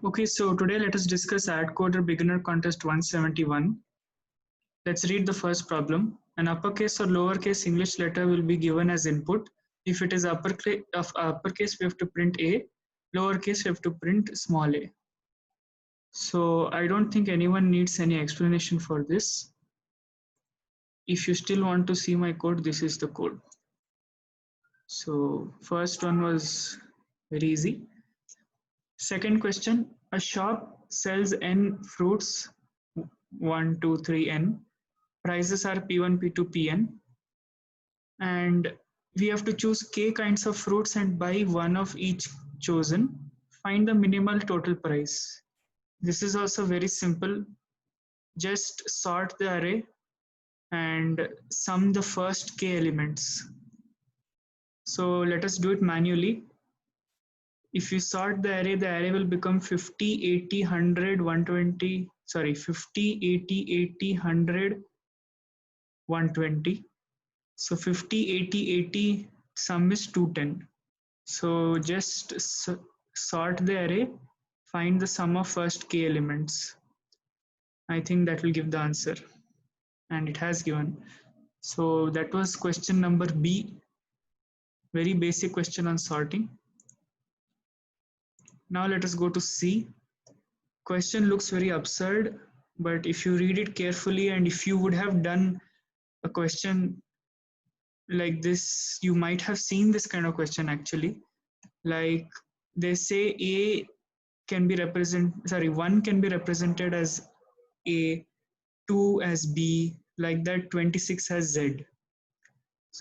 Okay, so today let us discuss AdCoder Beginner Contest 171. Let's read the first problem. An uppercase or lowercase English letter will be given as input. If it is uppercase, we have to print A. Lowercase, we have to print small a. So I don't think anyone needs any explanation for this. If you still want to see my code, this is the code. So first one was very easy. Second question, a shop sells n fruits, 1, 2, 3, n. Prices are P1, P2, Pn. And we have to choose k kinds of fruits and buy one of each chosen. Find the minimal total price. This is also very simple. Just sort the array and sum the first k elements. So let us do it manually. If you sort the array will become 50, 80, 100, 120, sorry, 50, 80, 80, 100, 120. So 50, 80, 80, sum is 210. So just sort the array, find the sum of first k elements. I think that will give the answer. And it has given. So that was question number B. Very basic question on sorting. Now let us go to C. Question looks very absurd, but if you read it carefully and if you would have done a question like this, you might have seen this kind of question actually. Like they say A can be one can be represented as A, 2 as B, like that 26 as Z.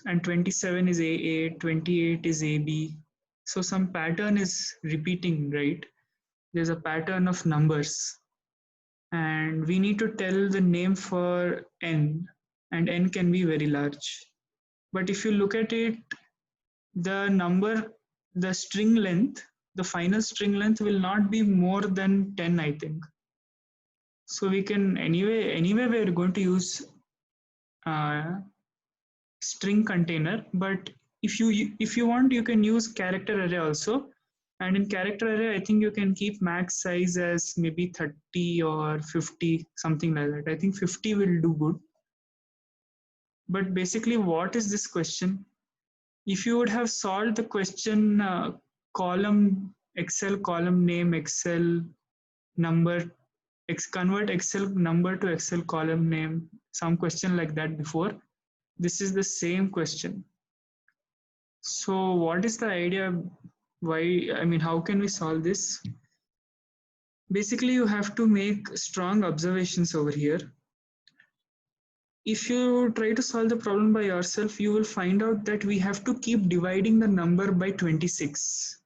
And 27 is AA, 28 is AB. So some pattern is repeating, right? There's a pattern of numbers. And we need to tell the name for N, and N can be very large. But if you look at it, the number, the string length, the final string length will not be more than 10, I think. So we can anyway we're going to use string container, but if you want, you can use character array also. And in character array, I think you can keep max size as maybe 30 or 50, something like that. I think 50 will do good. But basically, what is this question? If you would have solved the question column, Excel column name, Excel number, convert Excel number to Excel column name, some question like that before, this is the same question. So what is the idea? How can we solve this? Basically, you have to make strong observations over here. If you try to solve the problem by yourself, you will find out that we have to keep dividing the number by 26.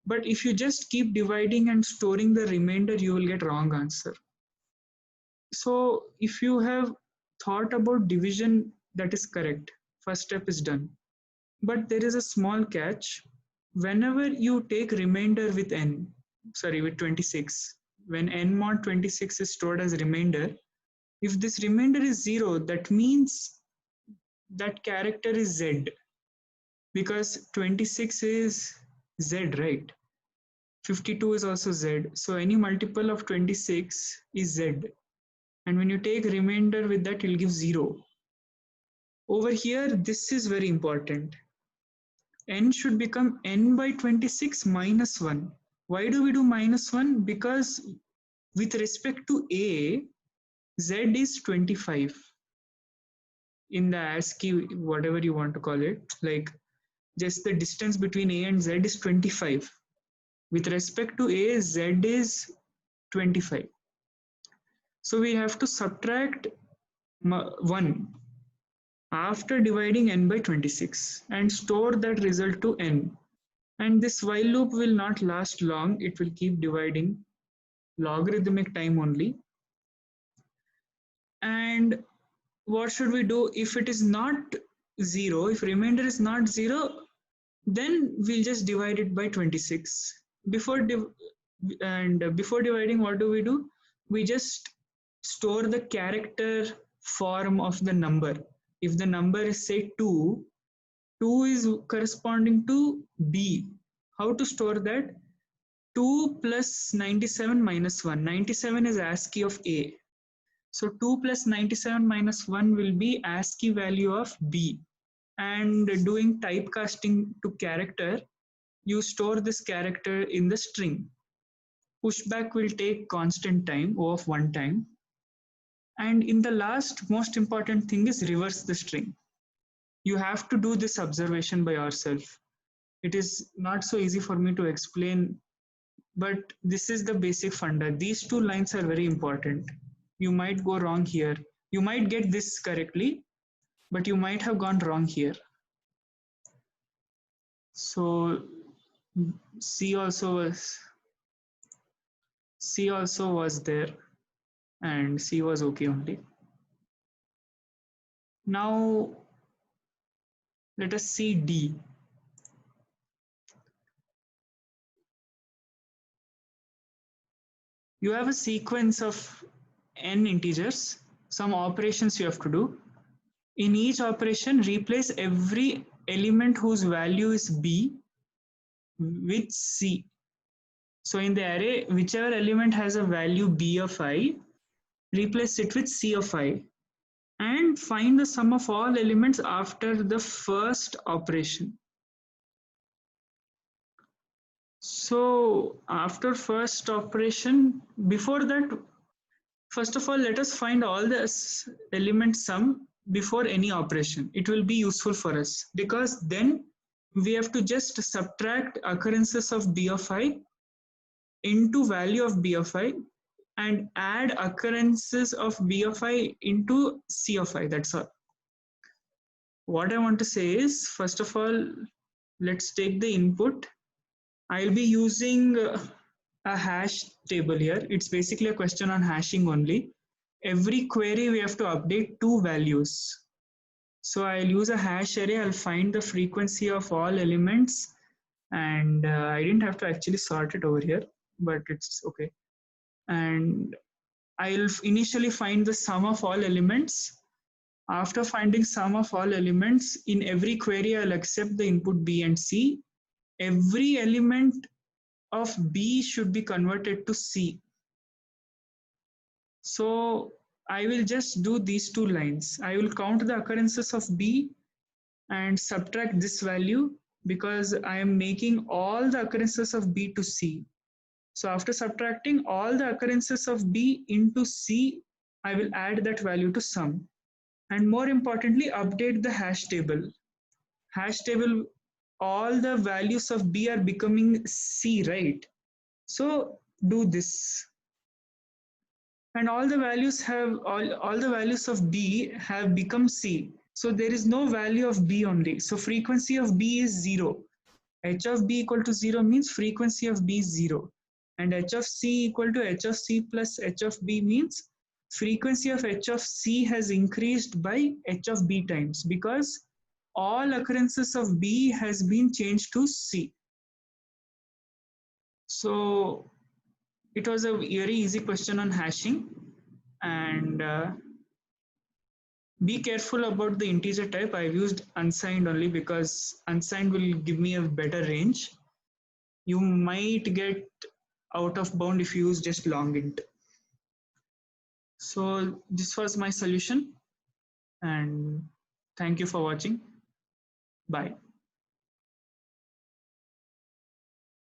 But if you just keep dividing and storing the remainder, you will get wrong answer. So if you have thought about division, that is correct. First step is done. But there is a small catch. Whenever you take remainder with with 26, when n mod 26 is stored as remainder, if this remainder is 0, that means that character is Z, because 26 is Z, right? 52 is also Z. So any multiple of 26 is Z. And when you take remainder with that, it will give 0. Over here, this is very important. N should become n by 26 minus 1. Why do we do minus 1? Because with respect to A, Z is 25. In the ASCII, whatever you want to call it, like just the distance between A and Z is 25. With respect to A, Z is 25. So we have to subtract 1 after dividing n by 26 and store that result to n. And this while loop will not last long. It will keep dividing logarithmic time only. And what should we do if it is not 0? If remainder is not 0, then we'll just divide it by 26. Before dividing, what do? We just store the character form of the number. If the number is say 2, 2 is corresponding to B. How to store that? 2 plus 97 minus 1. 97 is ASCII of A. So 2 plus 97 minus 1 will be ASCII value of B. And doing typecasting to character, you store this character in the string. Pushback will take constant time, O of 1 time. And in the last, most important thing is reverse the string. You have to do this observation by yourself. It is not so easy for me to explain, but this is the basic funda. These two lines are very important. You might go wrong here. You might get this correctly, but you might have gone wrong here. So C also was there, and C was okay only. Now let us see D. You have a sequence of n integers, some operations you have to do. In each operation, replace every element whose value is B with C. So in the array, whichever element has a value B of I, replace it with C of I, and find the sum of all elements after the first operation. So after first operation, before that, first of all, let us find all the element sum before any operation. It will be useful for us because then we have to just subtract occurrences of B of I into value of B of I and add occurrences of B of I into C of I. That's all. What I want to say is, first of all, let's take the input. I'll be using a hash table here. It's basically a question on hashing only. Every query we have to update two values. So I'll use a hash array. I'll find the frequency of all elements, and I didn't have to actually sort it over here, but it's okay. And I'll initially find the sum of all elements. After finding sum of all elements, in every query, I'll accept the input B and C. Every element of B should be converted to C. So I will just do these two lines. I will count the occurrences of B and subtract this value because I am making all the occurrences of B to C. So after subtracting all the occurrences of B into C, I will add that value to sum. And more importantly, update the hash table. Hash table, all the values of B are becoming C, right? So do this. And all the values of B have become C. So there is no value of B only. So frequency of B is 0. H of B equal to 0 means frequency of B is 0. And H of C equal to H of C plus H of B means frequency of H of C has increased by H of B times because all occurrences of B has been changed to C. So it was a very easy question on hashing, and be careful about the integer type. I've used unsigned only because unsigned will give me a better range. You might get out of bound if you use just long int. So this was my solution, and thank you for watching. Bye.